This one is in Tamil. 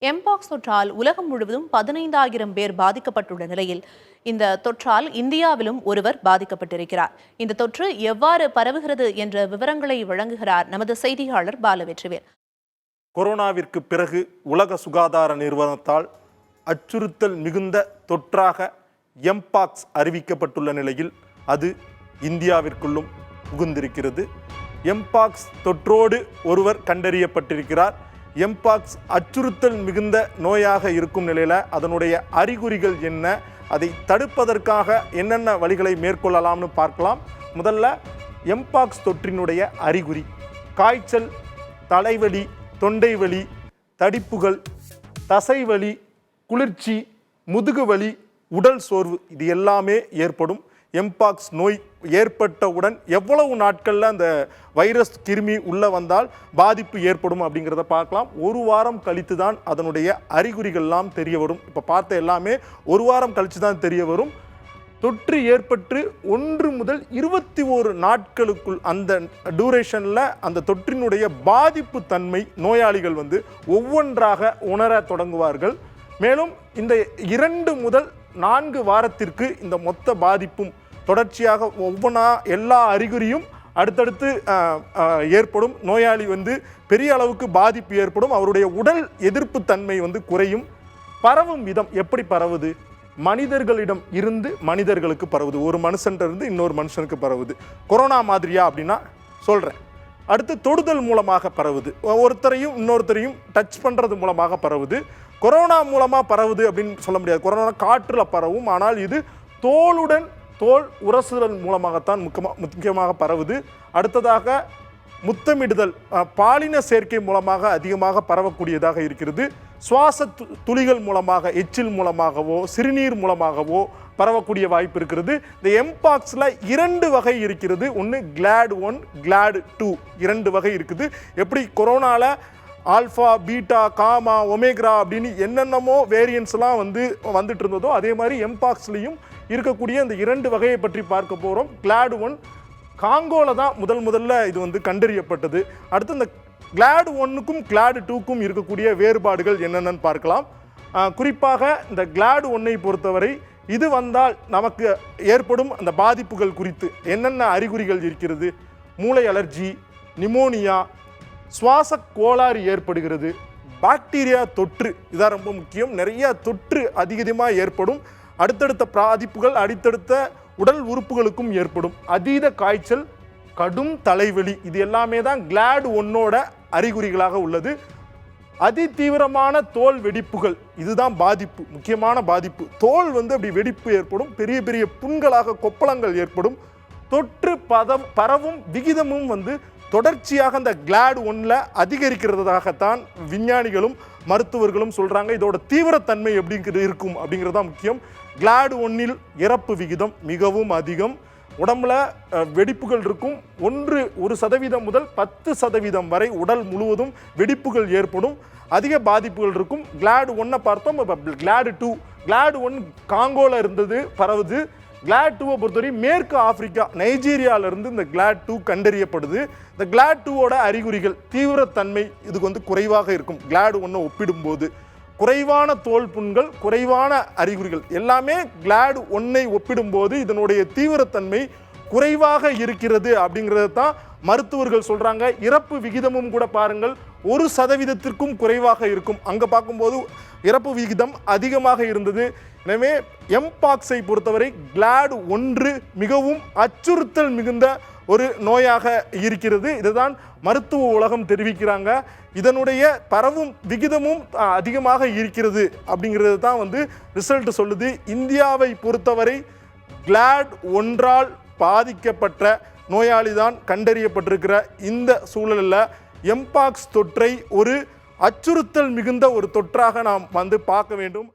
எம்பாக்ஸ் தொற்றால் உலகம் முழுவதும் 15,000 பேர் பாதிக்கப்பட்டுள்ள நிலையில் இந்த தொற்றால் இந்தியாவிலும் ஒருவர் பாதிக்கப்பட்டிருக்கிறார். இந்த தொற்று எவ்வாறு பரவுகிறது என்ற விவரங்களை வழங்குகிறார் நமது செய்தியாளர் பாலவெற்றிவேல். கொரோனாவிற்கு பிறகு உலக சுகாதார நிறுவனத்தால் அச்சுறுத்தல் மிகுந்த தொற்றாக எம்பாக்ஸ் அறிவிக்கப்பட்டுள்ள நிலையில் அது இந்தியாவிற்குள்ளும் புகுந்திருக்கிறது. எம்பாக்ஸ் தொற்றோடு ஒருவர் கண்டறியப்பட்டிருக்கிறார். எம்பாக்ஸ் அச்சுறுத்தல் மிகுந்த நோயாக இருக்கும் நிலையில் அதனுடைய அறிகுறிகள் என்ன, அதை தடுப்பதற்காக என்னென்ன வழிகளை மேற்கொள்ளலாம்னு பார்க்கலாம். முதல்ல எம்பாக்ஸ் தொற்றினுடைய அறிகுறி: காய்ச்சல், தலைவலி, தொண்டை வலி, தடிப்புகள், தசைவலி, குளிர்ச்சி, முதுகுவலி, உடல் சோர்வு, இது எல்லாமே ஏற்படும். எம்பாக்ஸ் நோய் ஏற்பட்டவுடன் எவ்வளவு நாட்களில் அந்த வைரஸ் கிருமி உள்ளே வந்தால் பாதிப்பு ஏற்படும் அப்படிங்கிறத பார்க்கலாம். ஒரு வாரம் கழித்து தான் அதனுடைய அறிகுறிகள்லாம் தெரிய வரும். இப்போ பார்த்த எல்லாமே ஒரு வாரம் கழித்து தான் தெரிய வரும். தொற்று ஏற்பட்டு 1 முதல் 21 நாட்களுக்குள் அந்த டியூரேஷனில் அந்த தொற்றினுடைய பாதிப்பு தன்மை நோயாளிகள் ஒவ்வொன்றாக உணர தொடங்குவார்கள். மேலும் இந்த 2 முதல் 4 வாரத்திற்கு இந்த மொத்த பாதிப்பும் தொடர்ச்சியாக ஒவ்வொன்றா எல்லா அறிகுறியும் அடுத்தடுத்து ஏற்படும். நோயாளி பெரிய அளவுக்கு பாதிப்பு ஏற்படும். அவருடைய உடல் எதிர்ப்பு தன்மை குறையும். பரவும் விதம் எப்படி பரவுது? மனிதர்களிடம் இருந்து மனிதர்களுக்கு பரவுது. ஒரு மனுஷன்ட்ட இருந்து இன்னொரு மனுஷனுக்கு பரவுது. கொரோனா மாதிரியா அப்படின்னா சொல்கிறேன். அடுத்து தொடுதல் மூலமாக பரவுது. ஒருத்தரையும் இன்னொருத்தரையும் டச் பண்ணுறது மூலமாக பரவுது. கொரோனா மூலமாக பரவுது அப்படின்னு சொல்ல முடியாது. கொரோனா காற்றில் பரவும். ஆனால் இது தோல் உரசுதல் மூலமாகத்தான் முக்கியமாக பரவுது. அடுத்ததாக முத்தமிடுதல், பாலின சேர்க்கை மூலமாக அதிகமாக பரவக்கூடியதாக இருக்கிறது. சுவாச துளிகள் மூலமாக, எச்சில் மூலமாகவோ சிறுநீர் மூலமாகவோ பரவக்கூடிய வாய்ப்பு இருக்கிறது. இந்த எம்பாக்ஸில் 2 வகை இருக்கிறது. ஒன்று கிளாட் 1, கிளாட் 2, 2 வகை இருக்குது. எப்படி கொரோனாவில் ஆல்ஃபா, பீட்டா, காமா, ஒமேக்ரா அப்படின்னு என்னென்னமோ வேரியன்ஸ்லாம் வந்துட்டு இருந்ததோ அதே மாதிரி எம்பாக்ஸ்லையும் இருக்கக்கூடிய அந்த 2 வகையை பற்றி பார்க்க போகிறோம். கிளாட் 1 காங்கோவில் தான் முதல்ல இது கண்டறியப்பட்டது. அடுத்து இந்த கிளாட் 1க்கும் கிளாட் 2க்கும் இருக்கக்கூடிய வேறுபாடுகள் என்னென்னு பார்க்கலாம். குறிப்பாக இந்த கிளாட் 1ஐ பொறுத்தவரை இது வந்தால் நமக்கு ஏற்படும் அந்த பாதிப்புகள் குறித்து என்னென்ன அறிகுறிகள் இருக்கிறது? மூளை அலர்ஜி, நிமோனியா, சுவாச கோளாறு ஏற்படுகிறது, பாக்டீரியா தொற்று, இதான் ரொம்ப முக்கியம். நிறைய தொற்று அதிகமாக ஏற்படும். அடுத்தடுத்த பாதிப்புகள் அடுத்தடுத்த உடல் உறுப்புகளுக்கும் ஏற்படும். அதீத காய்ச்சல், கடும் தலைவலி, இது எல்லாமே தான் கிளாட் 1ஓட அறிகுறிகளாக உள்ளது. அதிதீவிரமான தோல் வெடிப்புகள், இதுதான் பாதிப்பு, முக்கியமான பாதிப்பு. தோல் அப்படி வெடிப்பு ஏற்படும். பெரிய பெரிய புண்களாக கொப்பளங்கள் ஏற்படும். தொற்று பரவும் விகிதமும் தொடர்ச்சியாக அந்த கிளாட் 1ல் அதிகரிக்கிறதாகத்தான் விஞ்ஞானிகளும் மருத்துவர்களும் சொல்கிறாங்க. இதோட தீவிரத்தன்மை எப்படி இருக்கும் அப்படிங்கிறது தான் முக்கியம். கிளாட் 1ல் இறப்பு விகிதம் மிகவும் அதிகம். உடம்புல வெடிப்புகள் இருக்கும். 1% முதல் 10% வரை உடல் முழுவதும் வெடிப்புகள் ஏற்படும். அதிக பாதிப்புகள் இருக்கும். கிளாட் 1 பார்த்தோம். இப்போ கிளாட் 2, கிளாட் 1 காங்கோவில் இருந்தது பரவுது. கிளாட் 2 பொறுத்தவரை மேற்கு ஆப்பிரிக்கா, நைஜீரியாவிலிருந்து இந்த கிளாட் 2 கண்டறியப்படுது. இந்த கிளாட் 2ஓட அறிகுறிகள், தீவிரத்தன்மை இதுக்கு குறைவாக இருக்கும். கிளாட் 1 ஒப்பிடும்போது குறைவான தோல் புண்கள், குறைவான அறிகுறிகள், எல்லாமே கிளாட் 1ஐ ஒப்பிடும்போது இதனுடைய தீவிரத்தன்மை குறைவாக இருக்கிறது அப்படிங்கிறது தான் மருத்துவர்கள் சொல்கிறாங்க. இறப்பு விகிதமும் கூட பாருங்கள், 1% குறைவாக இருக்கும். அங்கே பார்க்கும்போது இறப்பு விகிதம் அதிகமாக இருந்தது. எனவே எம்பாக்ஸை பொறுத்தவரை கிளாட் 1 மிகவும் அச்சுறுத்தல் மிகுந்த ஒரு நோயாக இருக்கிறது. இதுதான் மருத்துவ உலகம் தெரிவிக்கிறாங்க. இதனுடைய பரவும் விகிதமும் அதிகமாக இருக்கிறது அப்படிங்கிறது தான் ரிசல்ட் சொல்லுது. இந்தியாவை பொறுத்தவரை கிளாட் 1ஆல் பாதிக்கப்பட்ட நோயாளி தான் கண்டறியப்பட்டிருக்கிற இந்த சூழலில் எம்பாக்ஸ் தொற்றை ஒரு அச்சுறுத்தல் மிகுந்த ஒரு தொற்றாக நாம் பார்க்க வேண்டும்.